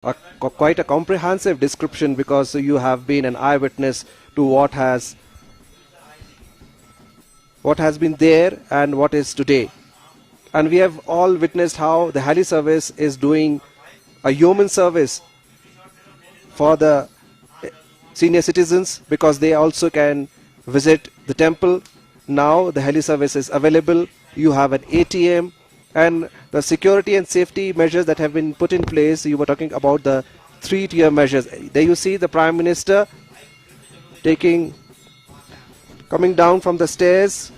quite a comprehensive description, because you have been an eyewitness to what has been there and what is today. And we have all witnessed how the heli service is doing a human service for the senior citizens, because they also can visit the temple. Now the heli service is available. You have an ATM, and the security and safety measures that have been put in place. You were talking about the 3-tier measures. There you see the Prime Minister coming down from the stairs,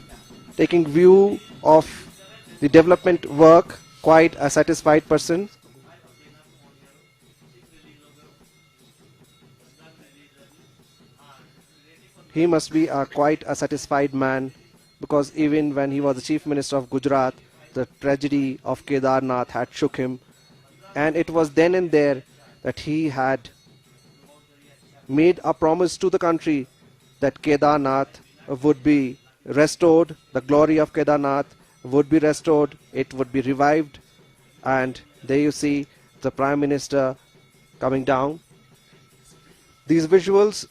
taking view of the development work. Quite a satisfied person. He must be quite a satisfied man, because even when he was the Chief Minister of Gujarat, the tragedy of Kedarnath had shook him, and it was then and there that he had made a promise to the country that Kedarnath would be restored, the glory of Kedarnath would be restored, it would be revived. And there you see the Prime Minister coming down. These visuals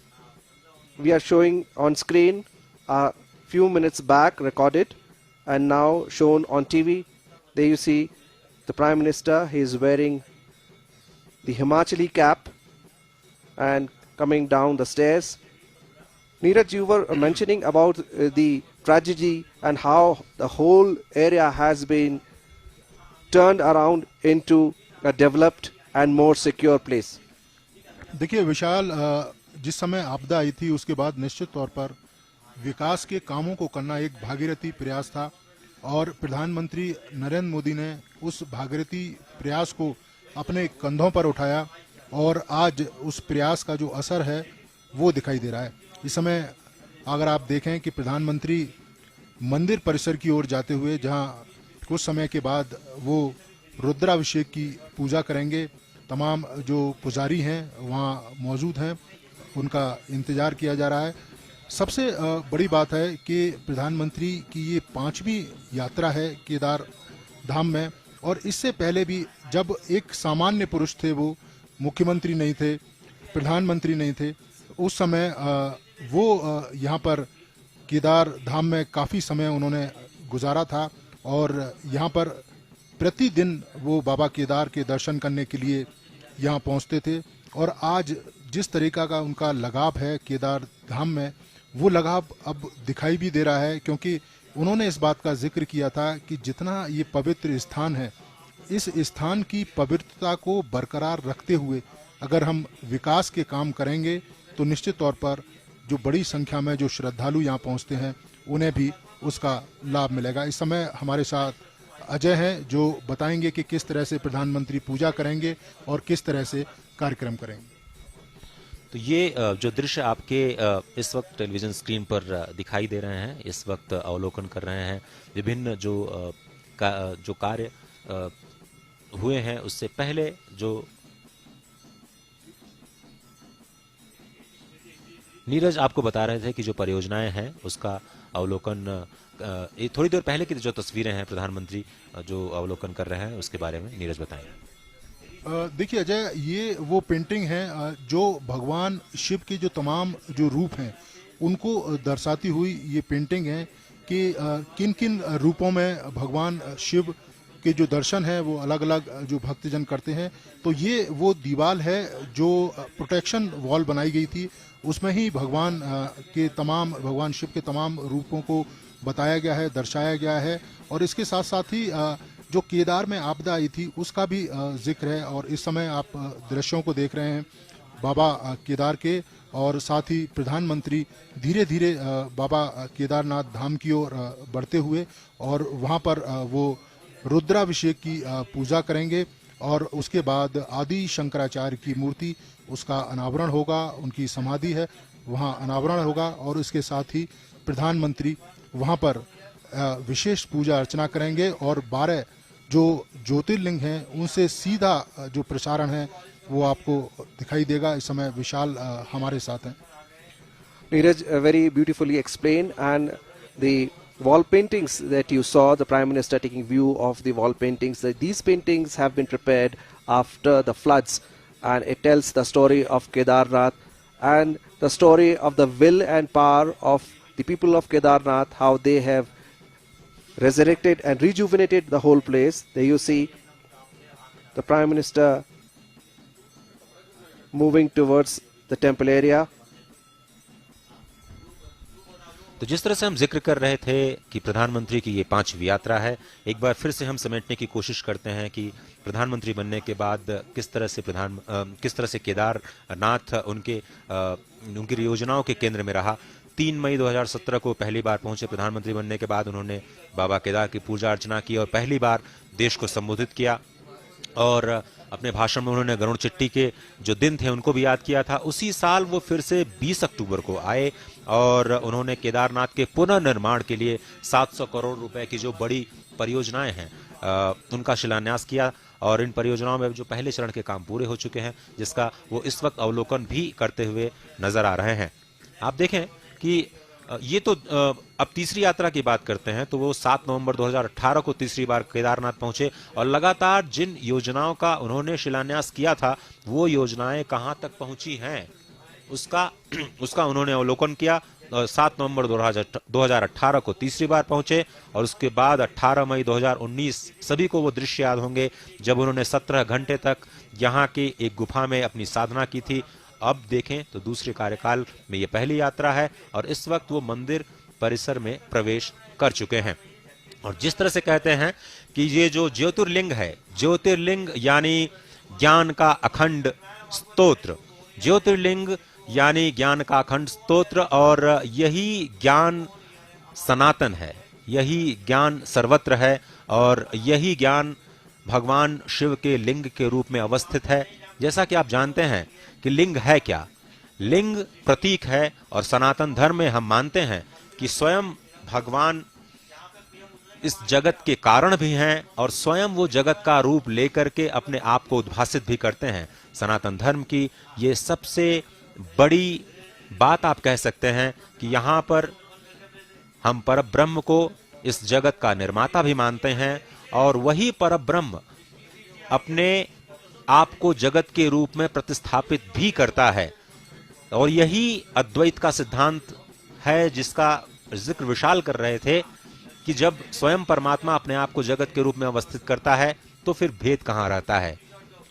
we are showing on screen a few minutes back recorded and now shown on TV. There you see the Prime Minister. He is wearing the Himachali cap and coming down the stairs. Neeraj, you were mentioning about the tragedy and how the whole area has been turned around into a developed and more secure place. देखिए विशाल, जिस समय आपदा आई थी उसके बाद निश्चित तौर पर विकास के कामों को करना एक भागीरथी प्रयास था और प्रधानमंत्री नरेंद्र मोदी ने उस भागीरथी प्रयास को अपने कंधों पर उठाया और आज उस प्रयास का जो असर है वो दिखाई दे रहा है। इस समय अगर आप देखें कि प्रधानमंत्री मंदिर परिसर की ओर जाते हुए जहां कुछ समय के बाद वो रुद्राभिषेक की पूजा करेंगे, तमाम जो पुजारी हैं वहां मौजूद हैं, उनका इंतजार किया जा रहा है। सबसे बड़ी बात है कि प्रधानमंत्री की ये 5वीं यात्रा है केदार धाम में, और इससे पहले भी जब एक सामान्य पुरुष थे, वो मुख्यमंत्री नहीं थे, प्रधानमंत्री नहीं थे, उस समय वो यहाँ पर केदार धाम में काफ़ी समय उन्होंने गुजारा था और यहाँ पर प्रतिदिन वो बाबा केदार के दर्शन करने के लिए यहाँ पहुँचते थे। और आज जिस तरीका का उनका लगाव है केदार धाम में, वो लगाव अब दिखाई भी दे रहा है, क्योंकि उन्होंने इस बात का जिक्र किया था कि जितना ये पवित्र स्थान है, इस स्थान की पवित्रता को बरकरार रखते हुए अगर हम विकास के काम करेंगे तो निश्चित तौर पर जो बड़ी संख्या में जो श्रद्धालु यहाँ पहुँचते हैं उन्हें भी उसका लाभ मिलेगा। इस समय हमारे साथ अजय हैं जो बताएंगे कि किस तरह से प्रधानमंत्री पूजा करेंगे और किस तरह से कार्यक्रम करेंगे। तो ये जो दृश्य आपके इस वक्त टेलीविजन स्क्रीन पर दिखाई दे रहे हैं, इस वक्त अवलोकन कर रहे हैं विभिन्न जो कार्य हुए हैं। उससे पहले जो नीरज आपको बता रहे थे कि जो परियोजनाएं हैं उसका अवलोकन, थोड़ी देर पहले की जो तस्वीरें हैं प्रधानमंत्री जो अवलोकन कर रहे हैं उसके बारे में नीरज बताएं। देखिए अजय, ये वो पेंटिंग है जो भगवान शिव के जो तमाम जो रूप हैं उनको दर्शाती हुई ये पेंटिंग है कि किन किन रूपों में भगवान शिव के जो दर्शन है वो अलग अलग जो भक्तजन करते हैं। तो ये वो दीवार है जो प्रोटेक्शन वॉल बनाई गई थी, उसमें ही भगवान शिव के तमाम रूपों को बताया गया है, दर्शाया गया है। और इसके साथ साथ ही जो केदार में आपदा आई थी उसका भी जिक्र है। और इस समय आप दृश्यों को देख रहे हैं बाबा केदार के, और साथ ही प्रधानमंत्री धीरे धीरे बाबा केदारनाथ धाम की ओर बढ़ते हुए और वहाँ पर वो रुद्राभिषेक की पूजा करेंगे और उसके बाद आदि शंकराचार्य की मूर्ति उसका अनावरण होगा, उनकी समाधि है वहाँ अनावरण होगा। और इसके साथ ही प्रधानमंत्री वहाँ पर विशेष पूजा अर्चना करेंगे और 12 जो ज्योतिर्लिंग हैं उनसे सीधा जो प्रसारण है वो आपको दिखाई देगा। इस समय विशाल हमारे साथ हैं। Neeraj very beautifully explained, and the wall paintings that you saw, the Prime Minister taking view of the wall paintings, these paintings have been prepared after the floods and it tells the story of Kedarnath and the story of the will and power of the people of Kedarnath, how they have resurrected and rejuvenated the whole place. There you see the Prime Minister moving towards the temple area. तो जिस तरह से हम जिक्र कर रहे थे कि प्रधानमंत्री की ये 5वीं यात्रा है, एक बार फिर से हम समेटने की कोशिश करते हैं कि प्रधानमंत्री बनने के बाद किस तरह से केदारनाथ उनकी योजनाओं के केंद्र में रहा। 3 मई 2017 को पहली बार पहुंचे प्रधानमंत्री बनने के बाद उन्होंने बाबा केदार की पूजा अर्चना की और पहली बार देश को संबोधित किया और अपने भाषण में उन्होंने गरुड़ चिट्ठी के जो दिन थे उनको भी याद किया था। उसी साल वो फिर से 20 अक्टूबर को आए और उन्होंने केदारनाथ के पुनर्निर्माण के लिए 700 करोड़ रुपए की जो बड़ी परियोजनाएं हैं उनका शिलान्यास किया और इन परियोजनाओं में जो पहले चरण के काम पूरे हो चुके हैं, जिसका वो इस वक्त अवलोकन भी करते हुए नजर आ रहे हैं। आप देखें कि ये तो अब तीसरी यात्रा की बात करते हैं तो वो 7 नवंबर 2018 को तीसरी बार केदारनाथ पहुंचे और लगातार जिन योजनाओं का उन्होंने शिलान्यास किया था वो योजनाएं कहां तक पहुंची हैं उसका उन्होंने अवलोकन किया। 7 नवंबर 2018 को तीसरी बार पहुंचे और उसके बाद 18 मई 2019 सभी को वो दृश्य याद होंगे जब उन्होंने 17 घंटे तक यहाँ की एक गुफा में अपनी साधना की थी। अब देखें तो दूसरे कार्यकाल में ये पहली यात्रा है और इस वक्त वो मंदिर परिसर में प्रवेश कर चुके हैं। और जिस तरह से कहते हैं कि ये जो ज्योतिर्लिंग है, ज्योतिर्लिंग यानी ज्ञान का अखंड स्तोत्र, ज्योतिर्लिंग यानी ज्ञान का अखंड स्तोत्र, और यही ज्ञान सनातन है, यही ज्ञान सर्वत्र है और यही ज्ञान भगवान शिव के लिंग के रूप में अवस्थित है। जैसा कि आप जानते हैं कि लिंग है क्या, लिंग प्रतीक है और सनातन धर्म में हम मानते हैं कि स्वयं भगवान इस जगत के कारण भी हैं और स्वयं वो जगत का रूप लेकर के अपने आप को उद्भासित भी करते हैं। सनातन धर्म की ये सबसे बड़ी बात आप कह सकते हैं कि यहाँ पर हम परब्रह्म को इस जगत का निर्माता भी मानते हैं और वही परब्रह्म अपने आप को जगत के रूप में प्रतिस्थापित भी करता है। और यही अद्वैत का सिद्धांत है जिसका जिक्र विशाल कर रहे थे कि जब स्वयं परमात्मा अपने आप को जगत के रूप में अवस्थित करता है तो फिर भेद कहाँ रहता है।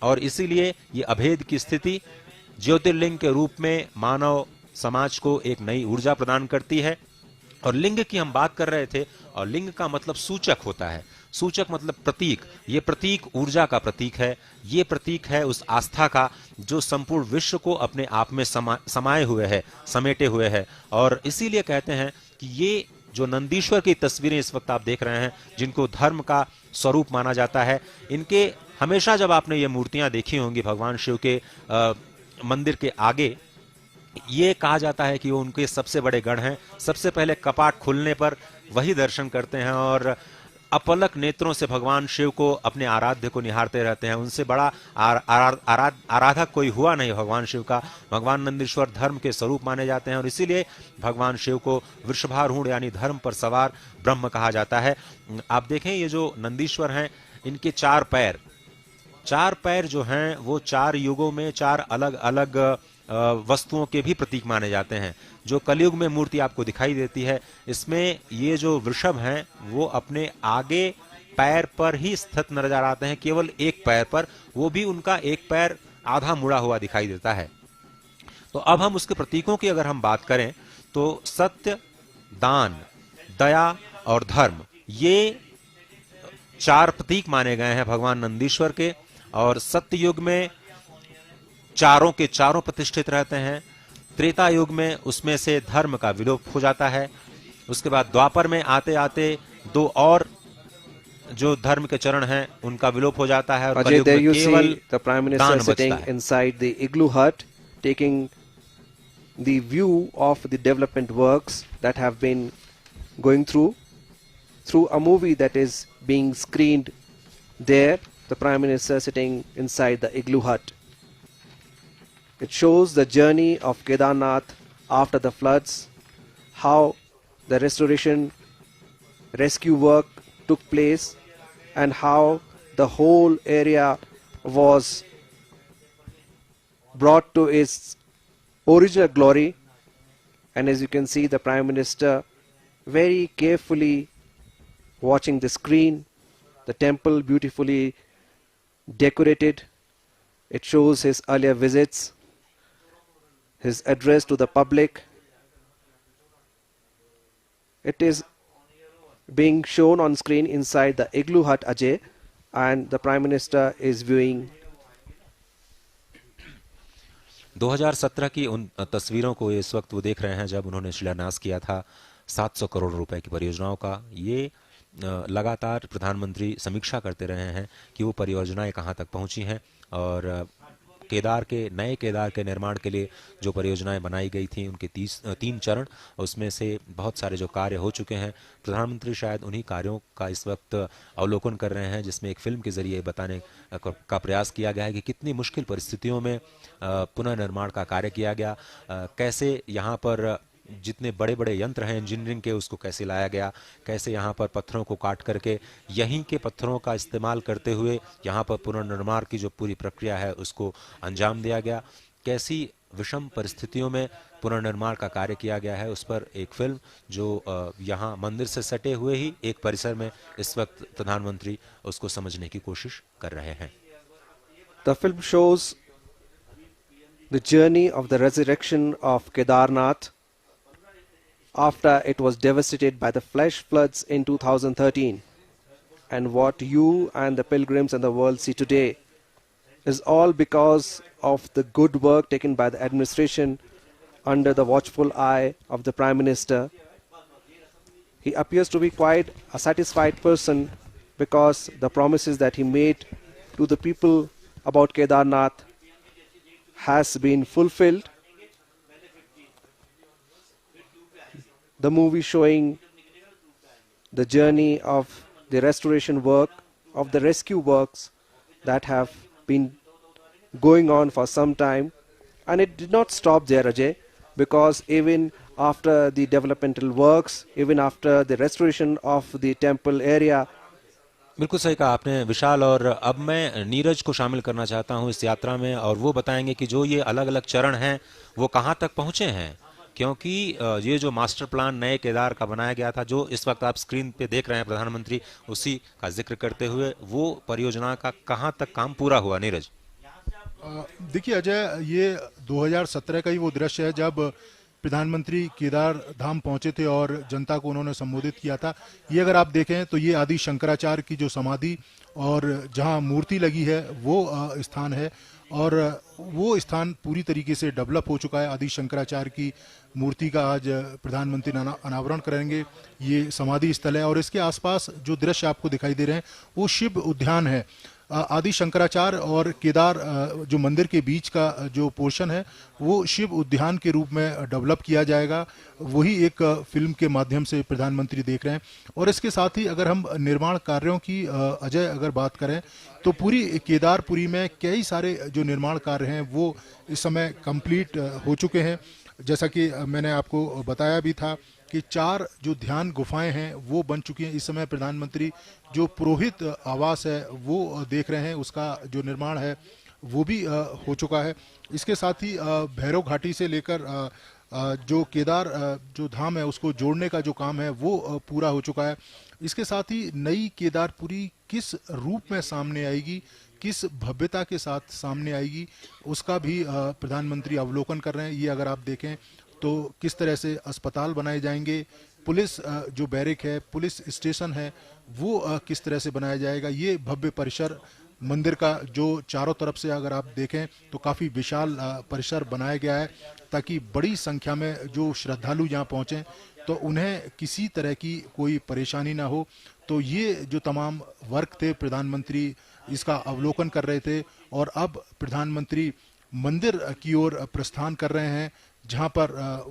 और इसीलिए ये अभेद की स्थिति ज्योतिर्लिंग के रूप में मानव समाज को एक नई ऊर्जा प्रदान करती है। और लिंग की हम बात कर रहे थे और लिंग का मतलब सूचक होता है, सूचक मतलब प्रतीक। ये प्रतीक ऊर्जा का प्रतीक है, ये प्रतीक है उस आस्था का जो संपूर्ण विश्व को अपने आप में समाये हुए है, समेटे हुए है। और इसीलिए कहते हैं कि ये जो नंदीश्वर की तस्वीरें इस वक्त आप देख रहे हैं जिनको धर्म का स्वरूप माना जाता है, इनके हमेशा जब आपने ये मूर्तियां देखी होंगी भगवान शिव के मंदिर के आगे, ये कहा जाता है कि वो उनके सबसे बड़े गण हैं। सबसे पहले कपाट खुलने पर वही दर्शन करते हैं और अपलक नेत्रों से भगवान शिव को अपने आराध्य को निहारते रहते हैं। उनसे बड़ा आराधक कोई हुआ नहीं भगवान शिव का। भगवान नंदीश्वर धर्म के स्वरूप माने जाते हैं और इसीलिए भगवान शिव को वृषभारूढ़ यानी धर्म पर सवार ब्रह्म कहा जाता है। आप देखें ये जो नंदीश्वर हैं इनके 4 पैर जो हैं वो 4 युगों में 4 अलग अलग वस्तुओं के भी प्रतीक माने जाते हैं। जो कलयुग में मूर्ति आपको दिखाई देती है इसमें ये जो वृषभ हैं वो अपने आगे पैर पर ही स्थित नजर आते हैं, केवल एक पैर पर, वो भी उनका एक पैर आधा मुड़ा हुआ दिखाई देता है। तो अब हम उसके प्रतीकों की अगर हम बात करें तो सत्य, दान, दया और धर्म, ये 4 प्रतीक माने गए हैं भगवान नंदीश्वर के। और सत्य युग में चारों के चारों प्रतिष्ठित रहते हैं। त्रेता युग में उसमें से धर्म का विलोप हो जाता है। उसके बाद द्वापर में आते आते 2 और जो धर्म के चरण हैं उनका विलोप हो जाता है और कलयुग में केवल the Prime Minister sitting inside the igloo hut taking the view of the development works that have been going through a movie that is being screened there. The Prime Minister sitting inside the igloo hut. It shows the journey of Kedarnath after the floods, how the restoration rescue work took place and how the whole area was brought to its original glory. And as you can see, the Prime Minister very carefully watching the screen, the temple beautifully decorated. It shows his earlier visits, his address to the public. It is being shown on screen inside the Igloo Hut Ajay, and the Prime Minister is viewing. 2017 की उन तस्वीरों को इस वक्त वो देख रहे हैं जब उन्होंने शिलान्यास किया था 700 करोड़ रुपए की परियोजनाओं का। ये लगातार प्रधानमंत्री समीक्षा करते रहे हैं कि वो परियोजनाएं कहां तक पहुंची हैं और नए केदार के निर्माण के लिए जो परियोजनाएं बनाई गई थी उनके 3 चरण, उसमें से बहुत सारे जो कार्य हो चुके हैं। प्रधानमंत्री शायद उन्हीं कार्यों का इस वक्त अवलोकन कर रहे हैं, जिसमें एक फिल्म के जरिए बताने का प्रयास किया गया है कि कितनी मुश्किल परिस्थितियों में पुनर्निर्माण का कार्य किया गया, कैसे यहाँ पर जितने बड़े बड़े यंत्र हैं इंजीनियरिंग के उसको कैसे लाया गया, कैसे यहाँ पर पत्थरों को काट करके यहीं के पत्थरों का इस्तेमाल करते हुए यहाँ पर पुनर्निर्माण की जो पूरी प्रक्रिया है उसको अंजाम दिया गया, कैसी विषम परिस्थितियों में पुनर्निर्माण का कार्य किया गया है, उस पर एक फिल्म जो यहाँ मंदिर से सटे हुए ही एक परिसर में इस वक्त प्रधानमंत्री उसको समझने की कोशिश कर रहे हैं। The film shows the journey of the resurrection of Kedarnath after it was devastated by the flash floods in 2013, and what you and the pilgrims and the world see today is all because of the good work taken by the administration under the watchful eye of the Prime Minister. He appears to be quite a satisfied person because the promises that he made to the people about Kedarnath has been fulfilled. The movie showing the journey of the restoration work, of the rescue works that have been going on for some time, and it did not stop there, Ajay, because even after the developmental works, even after the restoration of the temple area, बिल्कुल सही कहा आपने विशाल। और अब मैं नीरज को शामिल करना चाहता हूं इस यात्रा में और वो बताएंगे कि जो ये अलग अलग चरण हैं वो कहां तक पहुंचे हैं, क्योंकि ये जो मास्टर प्लान नए केदार का बनाया गया था जो इस वक्त आप स्क्रीन पे देख रहे हैं प्रधानमंत्री उसी का जिक्र करते हुए, वो परियोजना का कहां तक काम पूरा हुआ। नीरज देखिए अजय, ये 2017 का ही वो दृश्य है जब प्रधानमंत्री केदार धाम पहुंचे थे और जनता को उन्होंने संबोधित किया था। ये अगर आप देखें तो ये आदि शंकराचार्य की जो समाधि और जहां मूर्ति लगी है वो स्थान है, और वो स्थान पूरी तरीके से डेवलप हो चुका है। आदि शंकराचार्य की मूर्ति का आज प्रधानमंत्री अनावरण करेंगे। ये समाधि स्थल है और इसके आसपास जो दृश्य आपको दिखाई दे रहे हैं वो शिव उद्यान है। आदि शंकराचार्य और केदार जो मंदिर के बीच का जो पोर्शन है वो शिव उद्यान के रूप में डेवलप किया जाएगा। वही एक फिल्म के माध्यम से प्रधानमंत्री देख रहे हैं। और इसके साथ ही अगर हम निर्माण कार्यों की अजय अगर बात करें तो पूरी केदारपुरी में कई सारे जो निर्माण कार्य हैं वो इस समय कंप्लीट हो चुके हैं। जैसा कि मैंने आपको बताया भी था कि 4 जो ध्यान गुफाएं हैं वो बन चुकी हैं। इस समय प्रधानमंत्री जो पुरोहित आवास है वो देख रहे हैं, उसका जो निर्माण है वो भी हो चुका है। इसके साथ ही भैरव घाटी से लेकर जो केदार जो धाम है उसको जोड़ने का जो काम है वो पूरा हो चुका है। इसके साथ ही नई केदारपुरी किस रूप में सामने आएगी, किस भव्यता के साथ सामने आएगी, उसका भी प्रधानमंत्री अवलोकन कर रहे हैं। ये अगर आप देखें तो किस तरह से अस्पताल बनाए जाएंगे, पुलिस जो बैरिक है, पुलिस स्टेशन है वो किस तरह से बनाया जाएगा। ये भव्य परिसर मंदिर का जो चारों तरफ से अगर आप देखें तो काफ़ी विशाल परिसर बनाया गया है ताकि बड़ी संख्या में जो श्रद्धालु यहाँ पहुँचें तो उन्हें किसी तरह की कोई परेशानी ना हो। तो ये जो तमाम वर्क थे प्रधानमंत्री इसका अवलोकन कर रहे थे और अब प्रधानमंत्री मंदिर की ओर प्रस्थान कर रहे हैं जहां पर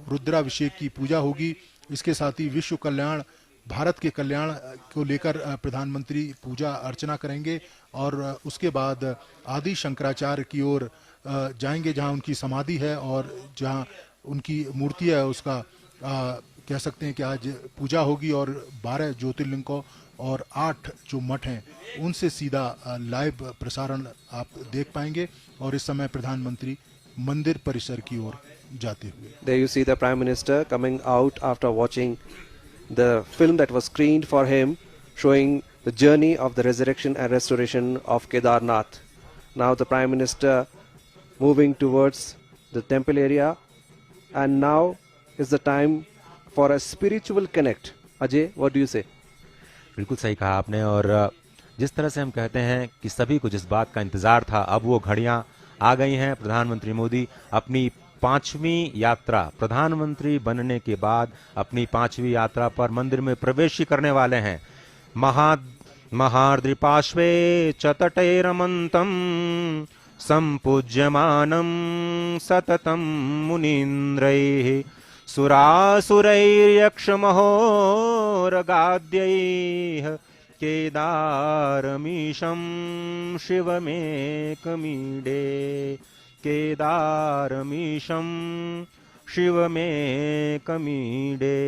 रुद्राभिषेक की पूजा होगी। इसके साथ ही विश्व कल्याण, भारत के कल्याण को लेकर प्रधानमंत्री पूजा अर्चना करेंगे और उसके बाद आदि शंकराचार्य की ओर जाएंगे जहां उनकी समाधि है और जहां उनकी मूर्ति है उसका कह सकते हैं कि आज पूजा होगी और 12 ज्योतिर्लिंगों और 8 जो मठ हैं उनसे सीधा लाइव प्रसारण आप देख पाएंगे। और इस समय प्रधानमंत्री मंदिर परिसर की ओर जाते हुए। There you see the Prime Minister coming out after watching the film that was screened for him, showing the journey of the resurrection and restoration of Kedarnath. Now the Prime Minister moving towards the temple area, and now is the time for a spiritual connect. Ajay, what do you say? बिल्कुल सही कहा आपने। और जिस तरह से हम कहते हैं कि सभी को जिस बात का इंतजार था, अब वो घड़ियां आ गई हैं। प्रधानमंत्री मोदी अपनी 5वीं यात्रा, प्रधानमंत्री बनने के बाद अपनी 5वीं यात्रा पर मंदिर में प्रवेश करने वाले हैं। महार्द्रिपार्श्वे च तटे रमन्तं सम्पूज्यमानं सततं मुनीन्द्रैः सुरासुरैर्यक्षमहोरगाद्यैः केदारमीशं शिवमेकमीडे। केदारमीशं शिवमेकमीडे।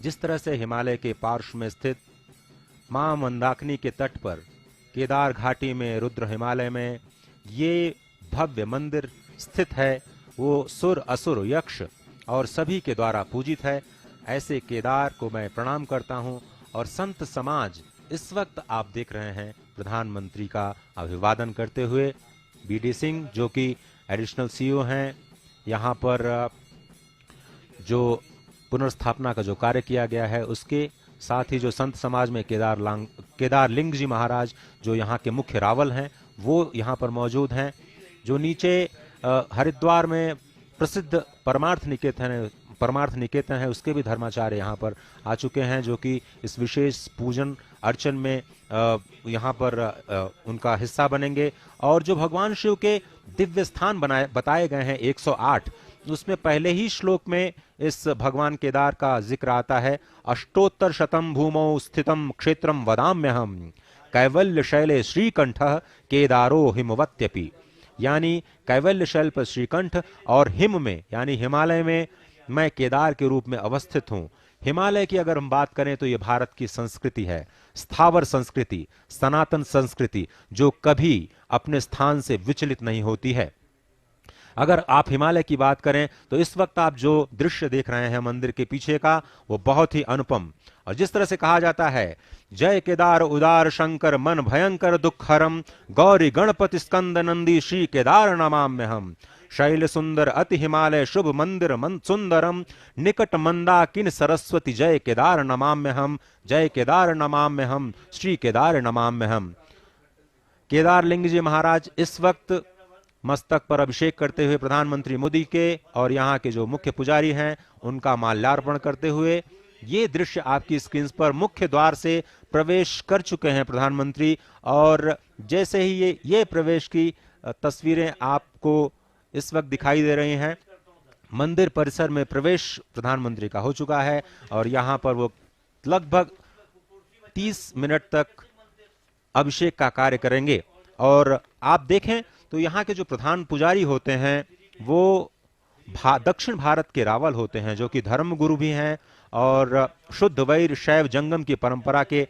जिस तरह से हिमालय के पार्श्व में स्थित मां मंदाकिनी के तट पर केदार घाटी में, रुद्र हिमालय में ये भव्य मंदिर स्थित है, वो सुर असुर यक्ष और सभी के द्वारा पूजित है। ऐसे केदार को मैं प्रणाम करता हूं। और संत समाज इस वक्त आप देख रहे हैं प्रधानमंत्री का अभिवादन करते हुए। बीडी सिंह जो कि एडिशनल सीईओ हैं, यहाँ पर जो पुनर्स्थापना का जो कार्य किया गया है उसके साथ ही जो संत समाज में केदार लिंग जी महाराज जो यहाँ के मुख्य रावल हैं वो यहाँ पर मौजूद हैं। जो नीचे हरिद्वार में प्रसिद्ध परमार्थ निकेतन है उसके भी धर्माचार्य यहाँ पर आ चुके हैं, जो कि इस विशेष पूजन अर्चन में यहाँ पर उनका हिस्सा बनेंगे। और जो भगवान शिव के दिव्य स्थान बताए गए हैं 108, उसमें पहले ही श्लोक में इस भगवान केदार का जिक्र आता है। अष्टोत्तर शतम भूमौ स्थितम क्षेत्रम वदाम्यहम कैवल्य शैले श्रीकंठः केदारो हिमवत्यपि। यानी कैवल्य शैल पर श्रीकंठ और हिम में यानी हिमालय में मैं केदार के रूप में अवस्थित हूं। हिमालय की अगर हम बात करें तो ये भारत की संस्कृति है, स्थावर संस्कृति, सनातन संस्कृति, जो कभी अपने स्थान से विचलित नहीं होती है। अगर आप हिमालय की बात करें तो इस वक्त आप जो दृश्य देख रहे हैं मंदिर के पीछे का, वो बहुत ही अनुपम। और जिस तरह से कहा जाता है, जय केदार उदार शंकर मन भयंकर दुखहरम गौरी गणपति स्कंद नंदी श्री केदार नमाम्यहम। शैल सुंदर अति हिमालय शुभ मंदिर सुंदरम निकट मंदाकिन सरस्वती जय केदार नमाम्यहम। जय केदार नमाम्यहम, श्री केदार नमाम्यहम। केदार लिंग जी महाराज इस वक्त मस्तक पर अभिषेक करते हुए प्रधानमंत्री मोदी के और यहाँ के जो मुख्य पुजारी हैं उनका माल्यार्पण करते हुए, ये दृश्य आपकी स्क्रीन पर मुख्य द्वार से प्रवेश कर चुके हैं प्रधानमंत्री। और जैसे ही ये प्रवेश की तस्वीरें आपको इस वक्त दिखाई दे रही हैं, मंदिर परिसर में प्रवेश प्रधानमंत्री का हो चुका है और यहाँ पर वो लगभग 30 मिनट तक अभिषेक का कार्य करेंगे। और आप देखें तो यहाँ के जो प्रधान पुजारी होते हैं वो दक्षिण भारत के रावल होते हैं, जो कि धर्म गुरु भी हैं और शुद्ध वैर शैव जंगम की परंपरा के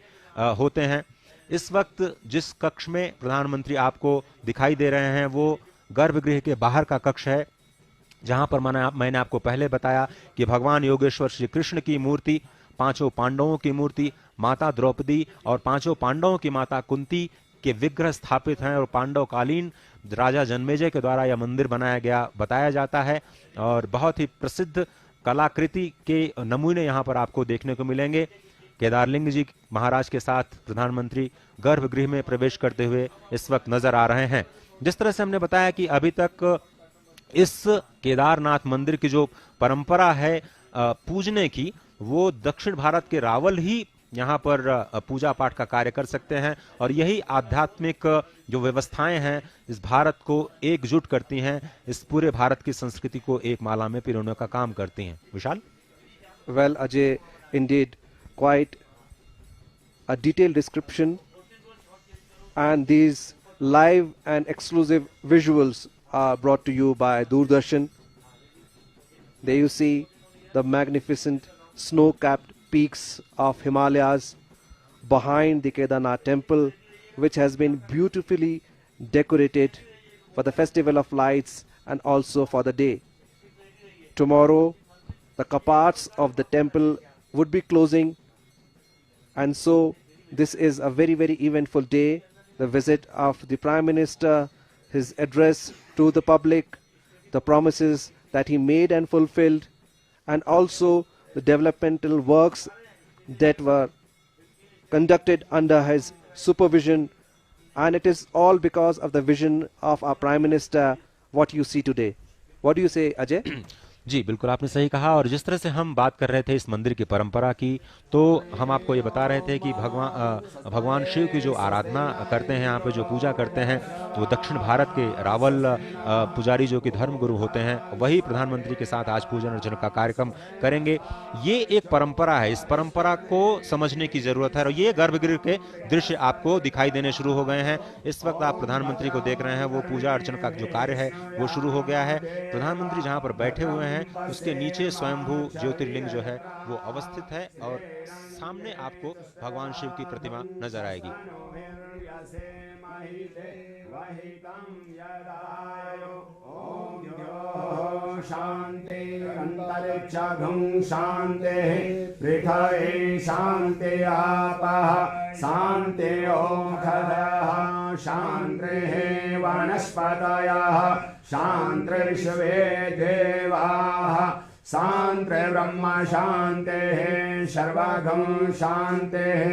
होते हैं। इस वक्त जिस कक्ष में प्रधानमंत्री आपको दिखाई दे रहे हैं वो गर्भगृह के बाहर का कक्ष है, जहां पर मैंने आपको पहले बताया कि भगवान योगेश्वर श्री कृष्ण की मूर्ति, 5 पांडवों की मूर्ति, माता द्रौपदी और 5 पांडवों की माता कुंती के विग्रह स्थापित हैं। और पांडवकालीन राजा जन्मेजय के द्वारा यह मंदिर बनाया गया बताया जाता है। और बहुत ही प्रसिद्ध कलाकृति के नमूने यहाँ पर आपको देखने को मिलेंगे। केदारलिंग जी महाराज के साथ प्रधानमंत्री गर्भगृह में प्रवेश करते हुए इस वक्त नजर आ रहे हैं। जिस तरह से हमने बताया कि अभी तक इस केदारनाथ मंदिर की जो परंपरा है पूजने की, वो दक्षिण भारत के रावल ही यहाँ पर पूजा पाठ का कार्य कर सकते हैं। और यही आध्यात्मिक जो व्यवस्थाएं हैं इस भारत को एकजुट करती हैं, इस पूरे भारत की संस्कृति को एक माला में पिरोने का काम करती हैं। विशाल? Well, Ajay, indeed, quite a detailed description, and these live and exclusive visuals are brought to you by Doordarshan. There you see the magnificent snow-capped peaks of Himalayas behind the Kedarnath temple, which has been beautifully decorated for the festival of lights and also for the day. Tomorrow, the kapats of the temple would be closing, and so this is a very, very eventful day. The visit of the Prime Minister, his address to the public, the promises that he made and fulfilled, and also the developmental works that were conducted under his supervision. And it is all because of the vision of our Prime Minister, what you see today. What do you say, Ajay? जी बिल्कुल आपने सही कहा। और जिस तरह से हम बात कर रहे थे इस मंदिर की परंपरा की, तो हम आपको ये बता रहे थे कि भगवान शिव की जो आराधना करते हैं, यहाँ पे जो पूजा करते हैं, तो दक्षिण भारत के रावल पुजारी जो कि धर्मगुरु होते हैं, वही प्रधानमंत्री के साथ आज पूजन अर्चन का कार्यक्रम करेंगे। ये एक परंपरा है, इस परंपरा को समझने की जरूरत है। और ये गर्भगृह के दृश्य आपको दिखाई देने शुरू हो गए हैं। इस वक्त आप प्रधानमंत्री को देख रहे हैं, वो पूजा अर्चन का जो कार्य है वो शुरू हो गया है। प्रधानमंत्री जहाँ पर बैठे हुए हैं उसके नीचे स्वयंभू ज्योतिर्लिंग जो है वो अवस्थित है, और सामने आपको भगवान शिव की प्रतिमा नजर आएगी। शांति अंतरिक्षं शांति पृथ्वी शांति आपः शांति ओषधयः शान्तिः वनस्पतयः शान्तिर्विश्वे देवाः शान्तिर्ब्रह्म शान्तिः सर्वगं शान्तिः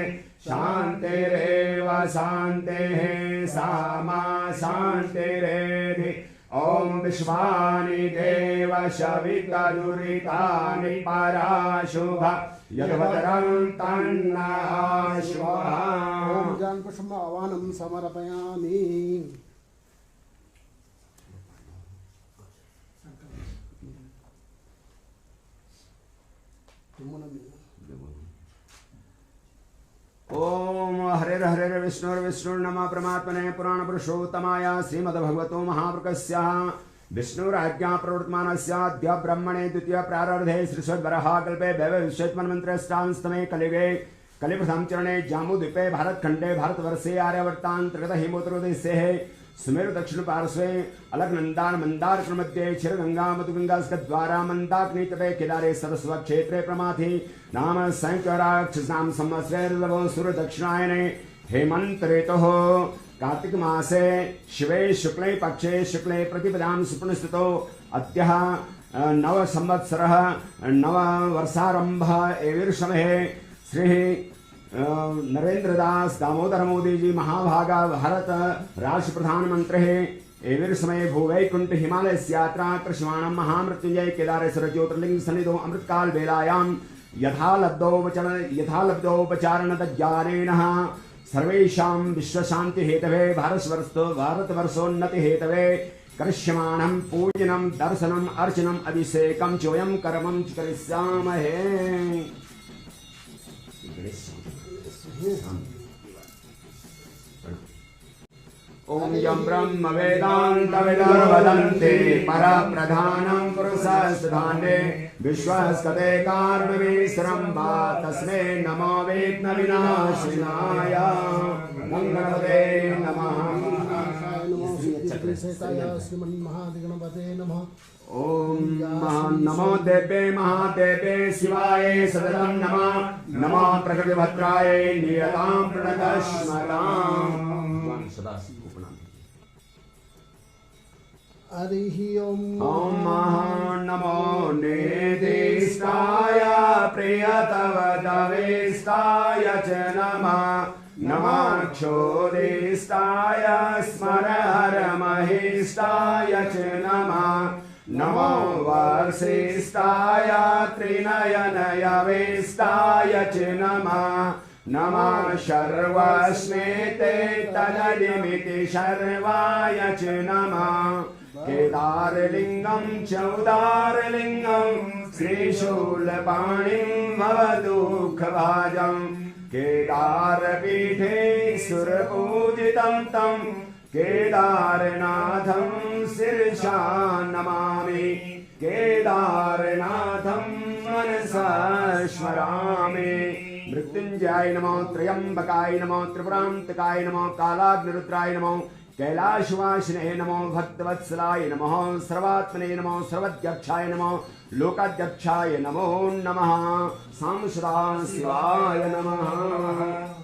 शान्तिरेव शान्तिः सामा शान्तिरेधि। ॐ विश्वानि देव सविता दुरितानि पराशुभ यद्वदरं तन्नः स्वाहा। ॐ जानपुष्पम् आवाहनं समर्पयामि। ओम हरे हरे विष्णुर्विष्णुर् नमः परमात्मने पुराण पुरुषोत्तमाय श्रीमद्भगवतो महापुरुषस्य विष्णुराज्ञा प्रवर्तमानस्य अद्य ब्रह्मणे द्वितीय प्रारब्धे श्रीश्वरवराह कल्पे वैभव विश्वेत्मन्मन्त्रष्टांस्तमे कलियुगे कलिप्रथम चरणे जाम्बूद्वीपे भारतखण्डे भारतवर्षे आर्यावर्तान्तर्गत हिमोत्तरदेशे सुमेरु दक्षिण पार्श्वे अलकनंदान मंदार मध्ये क्षीरगंगा मधुगंगा द्वारा मंदाग्नि तटे केदारे सरस्वत क्षेत्रे प्रमाथि नाम संकराक्ष नाम संवत्सरे सूर्य दक्षिणायने हेमंत ऋतुः कार्तिक मासे शिवे शुक्ले पक्षे शुक्ले प्रतिपदां सुपुनस्थितो अद्यः नव संवत्सरः नव वर्षारंभ एविर्षमहे श्री नरेंद्र दास दामोदर मोदी जी महाभागा भारत राष्ट्र प्रधानमंत्री एविर समय भूवैकुंठ हिमालय यात्रा कृष्णाणम महामृत्युंजय केदारेश्वर ज्योतिर्लिंग सन्निधो अमृतकाल बेलायां यथालब्धोपचारण ज्ञानेन सर्वेषां विश्वशांति हेतवे भारतवर्षोन्नति हेतवे करिष्यमाणं पूजनं दर्शनम् अर्चनम् अभिषेकं च वयं कर्मं च करिष्यामहे। ओम यं ब्रह्म वेदांत विदुर्वदन्ति परप्रधानं पुरुषस्धाने विश्वस्कते कारणमीश्वरं तस्मै नमो वेद्न विनाशिनाय गंगणपते नमः। श्रीमन्महागणपते नमः। ओम नमो देवे महादेवे शिवाय सदनं नमः। नमो प्रकृतिभद्राय नियतां प्रणतस्मराम्। हरिः ओम नमो निदिष्टाय प्रियतवदवेष्टाय च नमः। नमः क्षोदिष्टाय स्मरहरमहिष्टाय च नमः। नमो वर्षिष्ठाय त्रिनयनयवेष्टाय च नमः। नमः शर्वस्मेते तददिमिति शर्वाय च नमः। केदारलिंगं च उदारलिंगं श्रीशूलपाणिं भवदुःखभाजं केदारपीठे सुरपूजितं तं केदारनाथं शिरसा नमामि। केदारनाथं मनसा स्मरामि। मृत्युंजयाय नमो त्र्यंबकाय नमो त्रिपुरांतकाय नमो कालाग्निरुद्राय नमो कैलाशवासिने नमो भक्तवत्सलाय नमः सर्वात्मने नमो सर्वध्यक्षाय नमो लोकाध्यक्षाय नमो नमः साम सदा शिवाय नमः।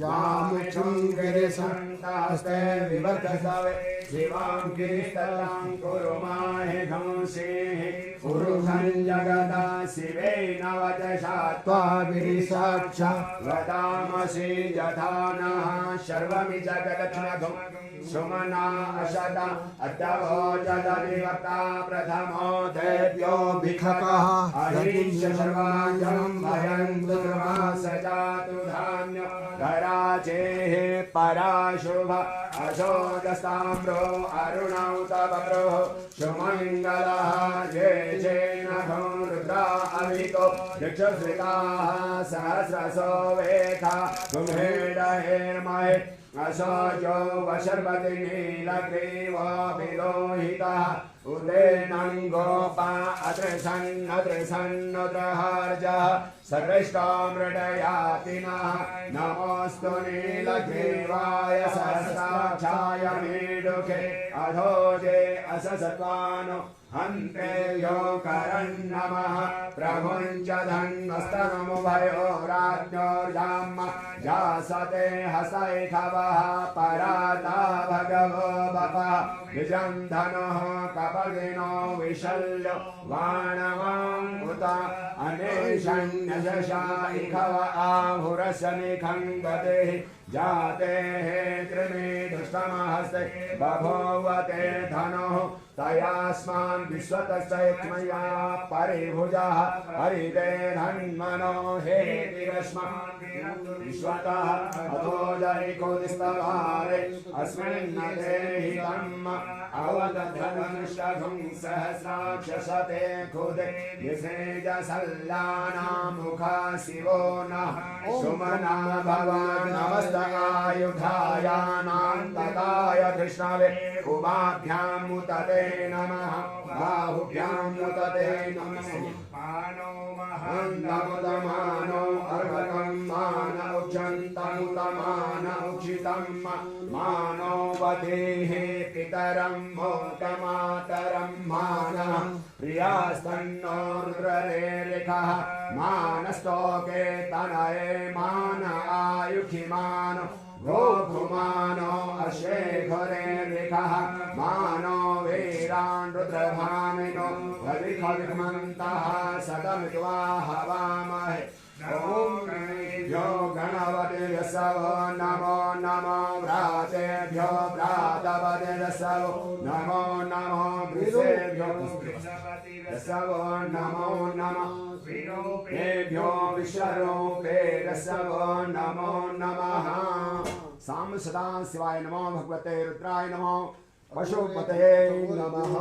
जामुक्षं गिरिशन्तास्ते विवर्धसवे शिवां गिरिस्तरां कुरु माहि धंसेः पुरुषं जगदा शिवेन वचसा त्वा गिरिसाक्षा वदामसि यथा नः सर्वमि जगदक्षणगं सुमना अशदा अद्यवो जलनिवर्ता प्रथमो देव्यो भिखकः अहिंस सर्वाजं भयं दुर्मा सजातु धान्य धराचेः पराशुभ अशोदस्ताम्रो अरुणौ तवप्रो सुमङ्गलः ये जेनघं रुद्रा अवितो दक्षश्रिताः सहस्रसो वेथा कुम्भेडहेर्महे असोजो वशर्वति नीलग्रीवो विलोहितः उदेनं गोपा अत्रसन्नत्रसन्नुद्रहर्जः सर्वेष्टो मृडयातिनः नमोऽस्तु नीलग्रीवाय सहस्राक्षाय मीडुखे अधोजे अससत्वानो हन्ते यो करन्नमः प्रभुञ्च धन्वस्तनमुभयो राज्ञोर्जाम जासते हसैखवः पराता भगवो बपः विजं धनुः कपगिनो विशल्यो वाणवाङ्कुत अनेशन्यशशा इखव आहुरशनिखं गतिः जातेः त्रिमे दुष्टमहस्ते बभूवते धनुः तयास्मान् विश्वतश्चैत्मया परिभुजः हरिते धन्मनो हेतिरस्मान् विश्वतः अथो जैकोदिस्तवारे अस्मिन् देहितम् अवदधनुष्टभुं सहस्राक्षसते खुदे निषेजसल्लानामुखा शिवो नः सुमना भवान् नमस्तकायुधायानान्तकाय कृष्णवे उभाभ्यां मुतते नमः बाहुभ्यां मुतते नमः नमुदमानो अर्भकं मान उक्षन्तमुदमान उक्षितं मानो वदेः पितरं मोकमातरं मानः प्रियास्तन्नो रुद्ररेरिखः मानस्तोके तनये मान आयुखिमानो गोभुमानो अशेखरेरिखः मानो वीरान् रुद्रभामिनो हविखविमन्तः सदमित्वा हवामहे ॐ यो गणपते यसवो नमो नमो व्रातेभ्यो व्रातपते यसवो नमो नमो वृषेभ्यो यसवो नमो नमः विरूपेभ्यो विश्वरूपे यसवो नमो नमः साम सदा शिवाय नमो भगवते रुद्राय नमो पशुपते नमः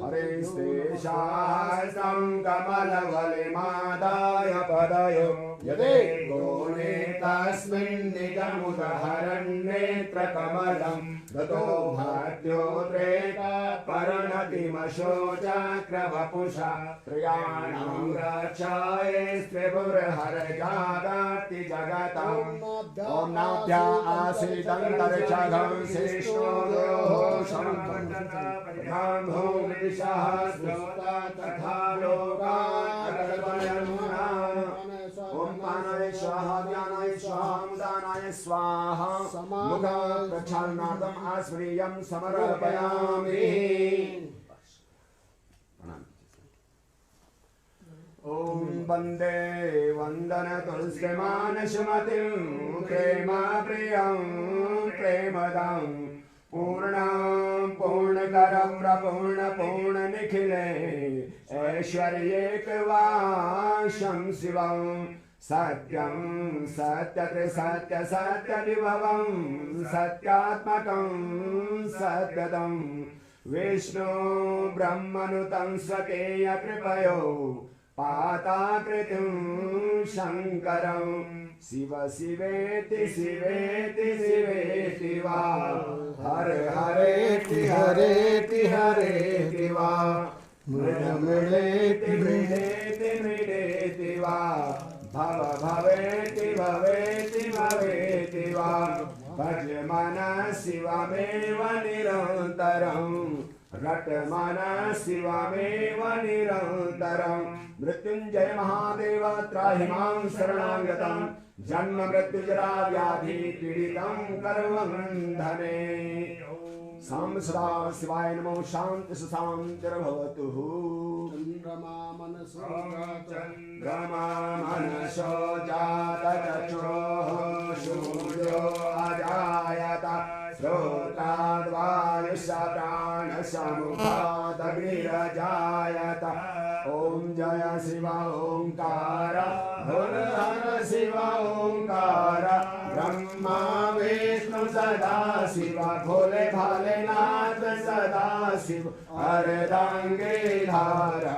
हरिस्तेषास्तं कमलवलिमादाय पदयो यदे गोणे तस्मिन् निजमुदहरन्नेत्रकमलं ततो भात्योद्रेका परिणतिमशोचक्रवपुषा त्रयाणां रक्षाय स्त्रिपुरहरजागाति जगतम् ॐ नाभ्या आसीदन्तरिक्षगं शिष्णोः शङ्खं भूमिशः स्रोता तथा लोकाकल्पयन्मुना ॐ प्राणाय स्वाहा ज्ञानाय स्वाहा मुदानाय स्वाहा मुखं प्रक्षालनार्थम् आस्मरीयं समर्पयामि। ॐ वन्दे वन्दनतुल्यमानसुमतिं प्रेमप्रियं प्रेमदां पूर्णां पूर्ण करम पूर्ण पूर्ण निखिले ऐश्वर्येक वाशं शिवं सत्यं सत्यते सत्य सत्य विभवं सत्यात्मकं सत्यदं विष्णु ब्रह्मनुतं स्वकेय कृपयो पाताकृतिं शङ्करं शिव शिवेति शिवेति शिवेति वा हर हरेति हरेति हरेति वा मृड मृडेति मृडेति मृडेति वा भव भवेति भवेति भवेति वा भजमन शिवमेव निरन्तरं रटमन शिवमेव निरन्तरं मृत्युञ्जय महादेव त्राहि मां शरणागतं जन्म मृत्युजरा व्याधि पीडितं कर्मबन्धने सां सदा शिवाय नमो शान्ति सुशान्तिर्भवतु चन्द्रमा मनसो चन्द्रमा मनसो जातचक्षुः सूर्यो अजायत श्रोत्राद्वायुष प्राणसमुखादग्निरजायत ॐ जय शिव ओंकार हर हर शिव ओंकार ब्रह्मा विष्णु सदा शिव भोले भालेनाथ सदा शिव अर्धांगिधारा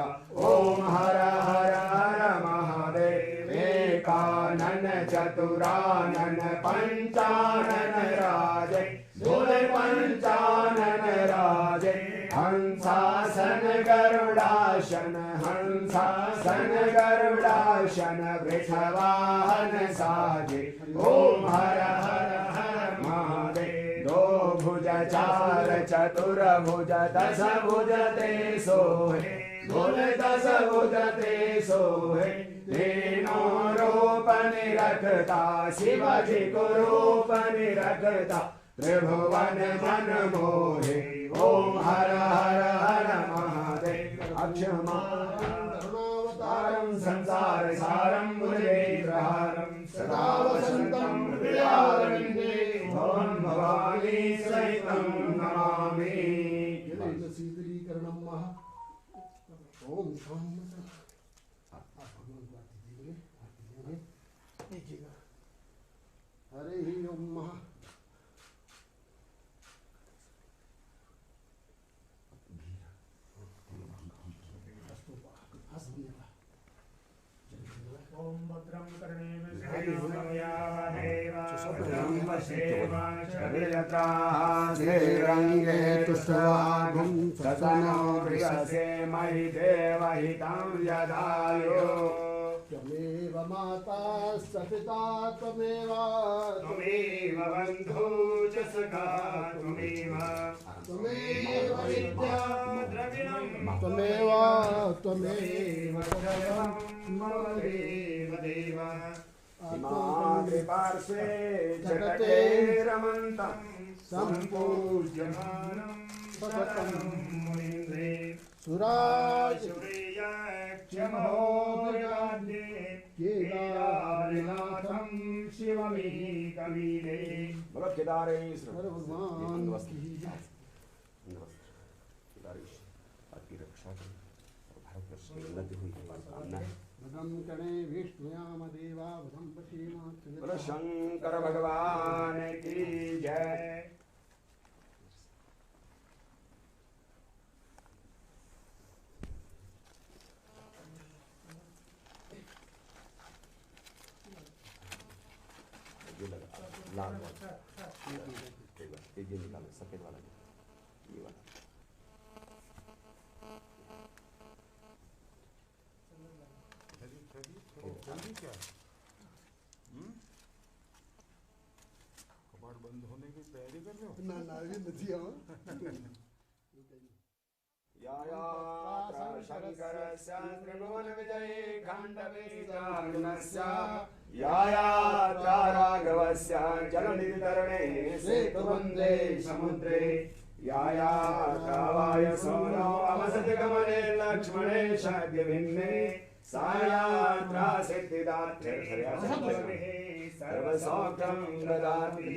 ओम हर हर हर महादेव एकानन चतुरानन पंचानन राजे भोले पंचानन राजे हंसासन गरुडासन हंसासन गरुडासन वृषवाहन साजे ओम हर हर हर महादेव दो भुज चार चतुर भुज दश भुज ते सोहे भोले दश भुज ते सोहे तीनों रूप निरखता शिवजी को रूप निरखता त्रिभुवन मन मोहे ओम हर हर हर महादेव अक्षमावतारं संसार सारं मुरलीधरं सदा वसन्तं हृदयारविन्दे भवन् भवानी सहितं नमामि शीतलीकरणं महा ओम शं हरे ओम महा ओम भद्रं कर्णेभिर्यत्रांगे तुष्टवाघं सतनो प्रियसे महि देवहितं यदायो त्वमेव माता सपिता त्वमेव बन्धु च सखा त्वमेव विद्या द्रविणं त्वमेव त्वमेव मम देव देव पार्श्वे जगते रमन्तं सम्पूज्यमानं सततं मुनीन्द्रे सुराज सुरेयाक्षमहोदयाद्ये केदारनाथं शिवमेकवीरे बोलो केदारेश भगवान की केदारेश आपकी रक्षा करें और भारतवर्ष की उन्नति हुई कामना है भद्रं कर्णे विष्णुयाम देवा भद्रं पश्येम बोलो शंकर भगवान की जय लाल वाला ये निकालो सफेद वाला ये वाला कबाड़ बंद होने की तैयारी कर रहे हो ना नारी नदी आओ शंकरस्य त्रिभुवन विजये खण्डवीर्यार्जुनस्य यायात्रा राघवस्य जलनिधितरणे सेतुबन्धे समुद्रे यायात्रा वायुसूनो अवसति गमने लक्ष्मणे शाद्यभिन्ने सायात्रा सिद्धिदात्रे सर्वसौख्यं ददाति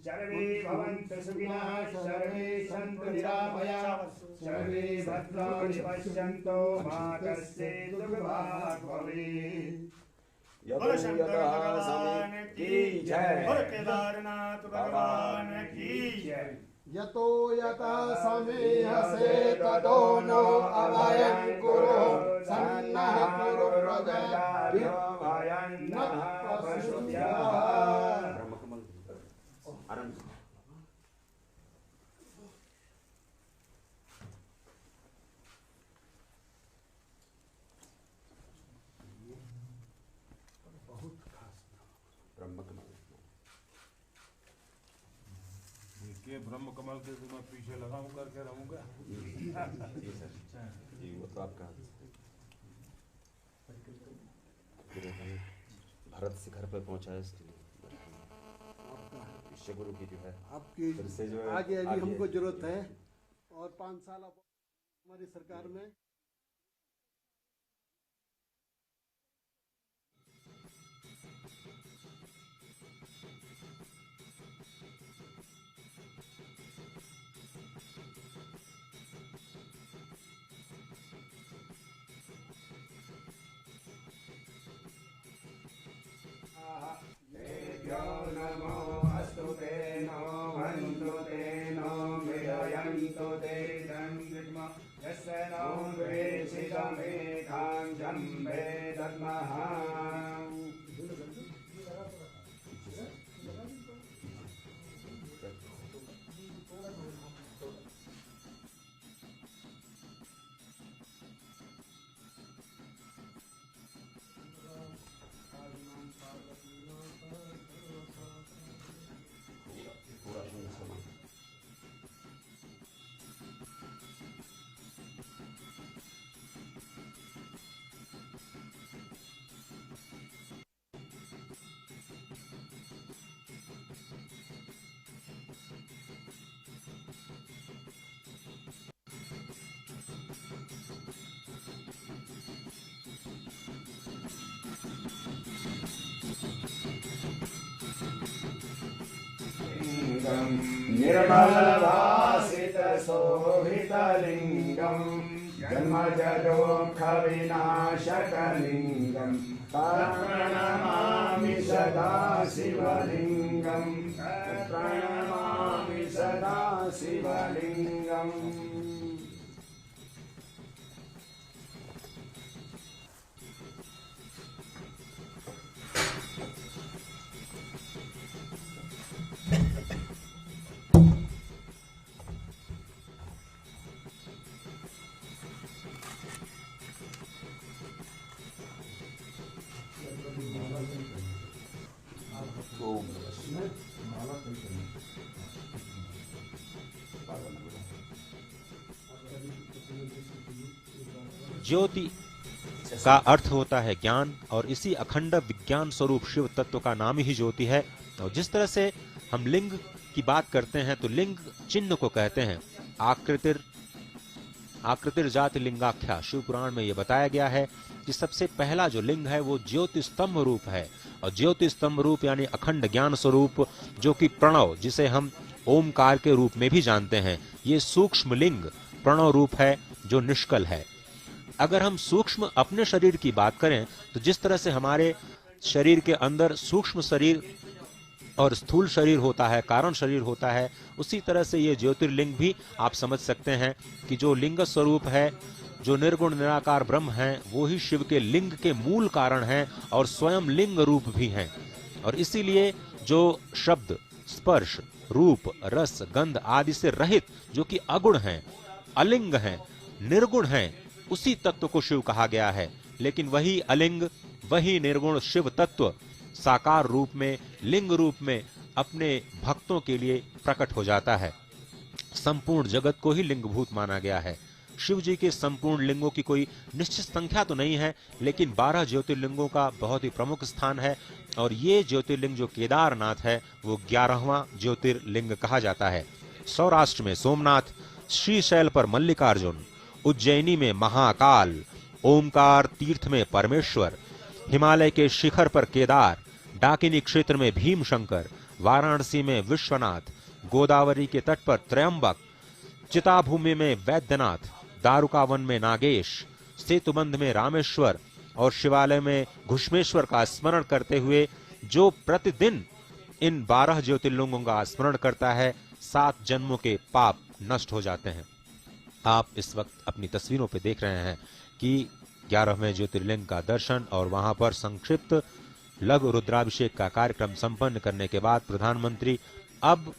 सर्वे भवन्तु सुखिनः सर्वे सन्तु निरामयाः सर्वे भद्राणि पश्यन्तु मा कश्चित् दुःखभाग् भवेत्। बोलो शंकर भगवान की जय। बोलो केदारनाथ भगवान की जय। यतो यथा समेहसे ततो नो अभयं कुरु सन्नः कुरु प्रजाभ्यो भयन्नः पशुभ्यः। के ब्रह्म कमल के तो मैं पीछे लगा हूं करके रहूंगा। वो तो आपका भारत से घर पर पहुंचा है इसके लिए विश्व गुरु की जो है आपकी फिर से जो है आगे अभी हमको जरूरत है और 5 साल हमारी सरकार में नमो अस्तु ते नो हन्तु ते नो मृडयन्तु ते दन्दिग्म यस्य नो प्रेषितमेकां जम्बे दद्मः। निर्मलभासित शोभितलिङ्गं जन्मजदुःखविनाशकलिङ्गं प्रणमामि सदा शिवलिङ्गं प्रणमामि सदा शिवलिङ्गम्। ज्योति का अर्थ होता है ज्ञान और इसी अखंड विज्ञान स्वरूप शिव तत्व का नाम ही ज्योति है। और जिस तरह से हम लिंग की बात करते हैं तो लिंग चिन्ह को कहते हैं आकृतिर जाति लिंगाख्या। शिव पुराण में यह बताया गया है कि सबसे पहला जो लिंग है वो ज्योति स्तंभ रूप है। और ज्योति स्तंभ रूप यानी अखंड ज्ञान स्वरूप जो कि प्रणव, जिसे हम ओमकार के रूप में भी जानते हैं, ये सूक्ष्म लिंग प्रणव रूप है जो निष्कल है। अगर हम सूक्ष्म अपने शरीर की बात करें तो जिस तरह से हमारे शरीर के अंदर सूक्ष्म शरीर और स्थूल शरीर होता है, कारण शरीर होता है, उसी तरह से ये ज्योतिर्लिंग भी आप समझ सकते हैं कि जो लिंग स्वरूप है, जो निर्गुण निराकार ब्रह्म है, वो ही शिव के लिंग के मूल कारण हैं और स्वयं लिंग रूप भी हैं। और इसीलिए जो शब्द, स्पर्श, रूप, रस, गंध आदि से रहित जो कि अगुण हैं, अलिंग हैं, निर्गुण हैं, उसी तत्व को शिव कहा गया है। लेकिन वही अलिंग, वही निर्गुण शिव तत्व साकार रूप में, लिंग रूप में अपने भक्तों के लिए प्रकट हो जाता है। संपूर्ण जगत को ही लिंगभूत माना गया है। शिव जी के संपूर्ण लिंगों की कोई निश्चित संख्या तो नहीं है, लेकिन 12 ज्योतिर्लिंगों का बहुत ही प्रमुख स्थान है। और ये ज्योतिर्लिंग जो केदारनाथ है वो 11वां ज्योतिर्लिंग कहा जाता है। सौराष्ट्र में सोमनाथ, श्रीशैल पर मल्लिकार्जुन, उज्जैनी में महाकाल, ओमकार तीर्थ में परमेश्वर, हिमालय के शिखर पर केदार, डाकिनी क्षेत्र में भीम शंकर, वाराणसी में विश्वनाथ, गोदावरी के तट पर त्रयंबक, चिताभूमि में वैद्यनाथ, दारुकावन में नागेश, सेतुबंध में रामेश्वर और शिवालय में घुष्मेश्वर का स्मरण करते हुए जो प्रतिदिन इन 12 ज्योतिर्लिंगों का स्मरण करता है, 7 जन्मों के पाप नष्ट हो जाते हैं। आप इस वक्त अपनी तस्वीरों पे देख रहे हैं कि 11वें ज्योतिर्लिंग का दर्शन और वहां पर संक्षिप्त लघु रुद्राभिषेक का कार्यक्रम संपन्न करने के बाद प्रधानमंत्री अब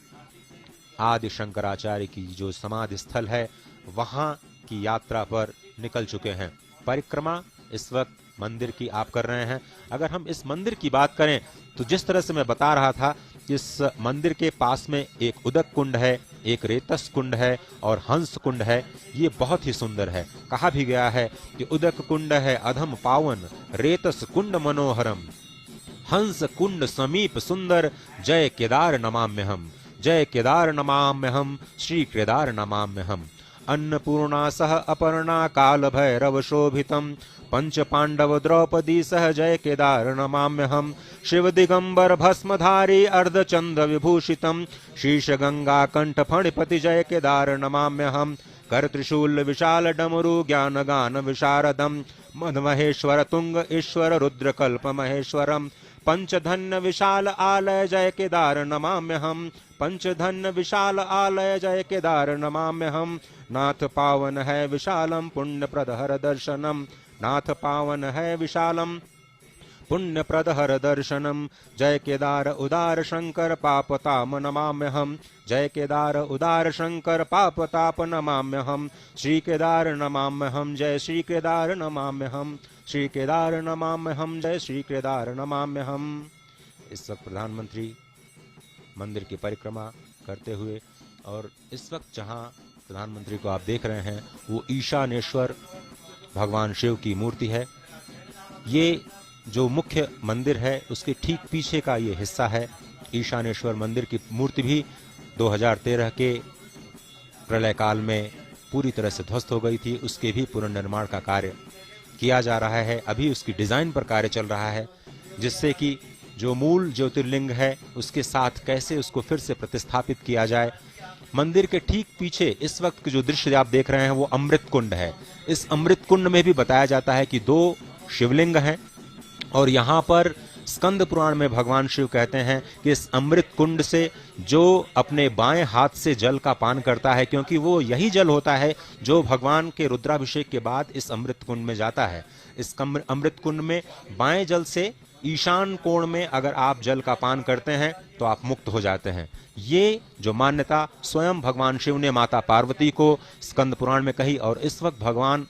आदि शंकराचार्य की जो समाधि स्थल है वहां की यात्रा पर निकल चुके हैं। परिक्रमा इस वक्त मंदिर की आप कर रहे हैं। अगर हम इस मंदिर की बात करें तो जिस तरह से मैं बता रहा था, इस मंदिर के पास में एक उदक कुंड है, एक रेतस कुंड है और हंस कुंड है। ये बहुत ही सुंदर है। कहा भी गया है कि उदक कुंड है अधम पावन, रेतस कुंड मनोहरम, हंस कुंड समीप सुंदर, जय केदार नमाम्यहम, जय केदार नमाम्यहम, श्री केदार नमाम्यहम। अन्नपूर्णा सह अपर्णा काल भैरव शोभितम, पंच पांडव द्रौपदी सह जय केदार नमाम्यहम। शिव दिगंबर भस्मधारी अर्धचंद्र विभूषितम, शीश गंगा कंठ फणिपति जय केदार नमाम्यहम। कर त्रिशूल विशाल डमरु ज्ञान गान विशारदम, मद महेश्वर तुंग ईश्वर रुद्र कल्प महेश्वरम। पंचधन्य विशाल आलय जय केदार नमाम्यहम, पंचधन्य विशाल आलय जय केदार नमाम्यहम। नाथ पावन है विशालम पुण्य प्रदहर दर्शनम, नाथ पावन है विशालम पुण्य प्रदहर दर्शनम। जय केदार उदार शंकर पापताप नमाम्यहम, जय केदार उदार शंकर पापताप नमाम्यहम। श्री केदार नमाम्यहम, जय श्री केदार नमाम्यहम, श्री केदार नमाम्यहम, जय श्री केदार नमाम्यहम। इस वक्त प्रधानमंत्री मंदिर की परिक्रमा करते हुए, और इस वक्त जहां प्रधानमंत्री को आप देख रहे हैं वो ईशानेश्वर भगवान शिव की मूर्ति है। ये जो मुख्य मंदिर है उसके ठीक पीछे का ये हिस्सा है। ईशानेश्वर मंदिर की मूर्ति भी 2013 के प्रलय काल में पूरी तरह से ध्वस्त हो गई थी। उसके भी पुनर्निर्माण का कार्य किया जा रहा है। अभी उसकी डिजाइन पर कार्य चल रहा है, जिससे कि जो मूल ज्योतिर्लिंग है उसके साथ कैसे उसको फिर से प्रतिस्थापित किया जाए। मंदिर के ठीक पीछे इस वक्त जो दृश्य आप देख रहे हैं वो अमृत कुंड है। इस अमृत कुंड में भी बताया जाता है कि 2 शिवलिंग हैं और यहाँ पर स्कंद पुराण में भगवान शिव कहते हैं कि इस अमृत कुंड से जो अपने बाएं हाथ से जल का पान करता है, क्योंकि वो यही जल होता है जो भगवान के रुद्राभिषेक के बाद इस अमृत कुंड में जाता है। इस अमृत कुंड में बाएं जल से ईशान कोण में अगर आप जल का पान करते हैं तो आप मुक्त हो जाते हैं। ये जो मान्यता स्वयं भगवान शिव ने माता पार्वती को स्कंद पुराण में कही, और इस वक्त भगवान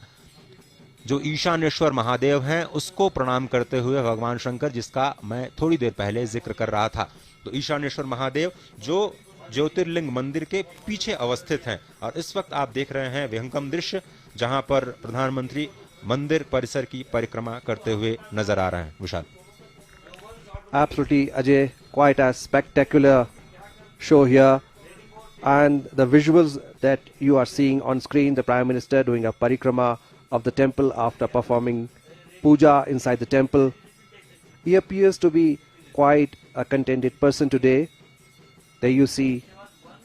जो ईशानेश्वर महादेव हैं उसको प्रणाम करते हुए भगवान शंकर, जिसका मैं थोड़ी देर पहले जिक्र कर रहा था, तो ईशानेश्वर महादेव जो ज्योतिर्लिंग मंदिर के पीछे अवस्थित हैं। और इस वक्त आप देख रहे हैं विहंगम दृश्य जहां पर प्रधानमंत्री मंदिर परिसर की परिक्रमा करते हुए नजर आ रहे हैं। विशाल। Absolutely, Ajay, quite a spectacular show here, and the visuals that you are seeing on screen, the Prime Minister doing a parikrama of the temple after performing puja inside the temple. He appears to be quite a contented person today. There you see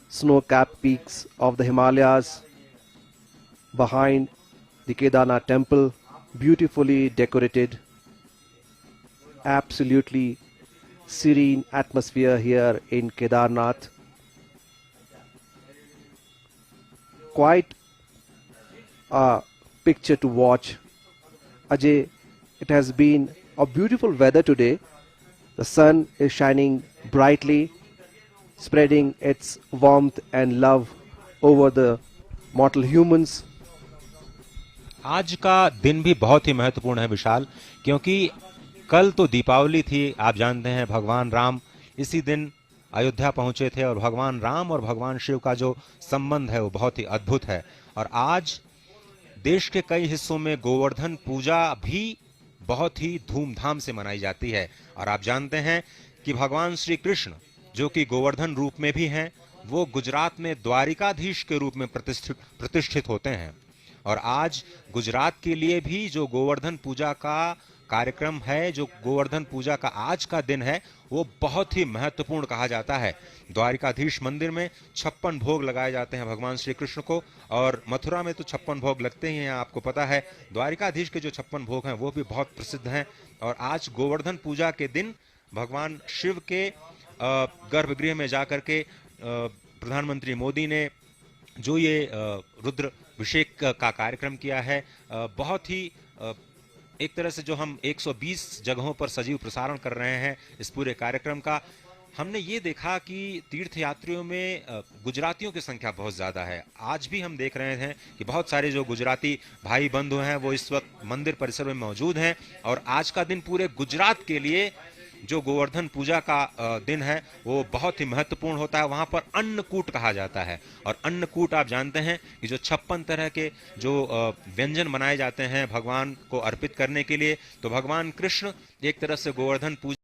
snow-capped peaks of the Himalayas behind the Kedarnath temple, beautifully decorated, absolutely serene atmosphere here in Kedarnath. Quite a picture to watch. Ajay, it has been a beautiful weather today. The sun is shining brightly, spreading its warmth and love over the mortal humans. आज का दिन भी बहुत ही महत्वपूर्ण है विशाल, क्योंकि कल तो दीपावली थी। आप जानते हैं भगवान राम इसी दिन अयोध्या पहुंचे थे, और भगवान राम और भगवान शिव का जो संबंध है वो बहुत ही अद्भुत है। और आज देश के कई हिस्सों में गोवर्धन पूजा भी बहुत ही धूमधाम से मनाई जाती है। और आप जानते हैं कि भगवान श्री कृष्ण जो कि गोवर्धन रूप में भी हैं, वो गुजरात में द्वारिकाधीश के रूप में प्रतिष्ठित होते हैं। और आज गुजरात के लिए भी जो गोवर्धन पूजा का कार्यक्रम है, जो गोवर्धन पूजा का आज का दिन है, वो बहुत ही महत्वपूर्ण कहा जाता है। द्वारिकाधीश मंदिर में 56 भोग लगाए जाते हैं भगवान श्री कृष्ण को, और मथुरा में तो 56 भोग लगते ही हैं, आपको पता है। द्वारिकाधीश के जो 56 भोग हैं वो भी बहुत प्रसिद्ध हैं। और आज गोवर्धन पूजा के दिन भगवान शिव के गर्भगृह में जाकर के प्रधानमंत्री मोदी ने जो ये रुद्र अभिषेक का कार्यक्रम किया है, बहुत ही एक तरह से जो हम 120 जगहों पर सजीव प्रसारण कर रहे हैं इस पूरे कार्यक्रम का, हमने ये देखा कि तीर्थयात्रियों में गुजरातियों की संख्या बहुत ज़्यादा है। आज भी हम देख रहे हैं कि बहुत सारे जो गुजराती भाई बंधु हैं वो इस वक्त मंदिर परिसर में मौजूद हैं। और आज का दिन पूरे गुजरात के लिए जो गोवर्धन पूजा का दिन है वो बहुत ही महत्वपूर्ण होता है। वहां पर अन्नकूट कहा जाता है, और अन्नकूट आप जानते हैं कि जो 56 तरह के जो व्यंजन बनाए जाते हैं भगवान को अर्पित करने के लिए, तो भगवान कृष्ण एक तरह से गोवर्धन पूजा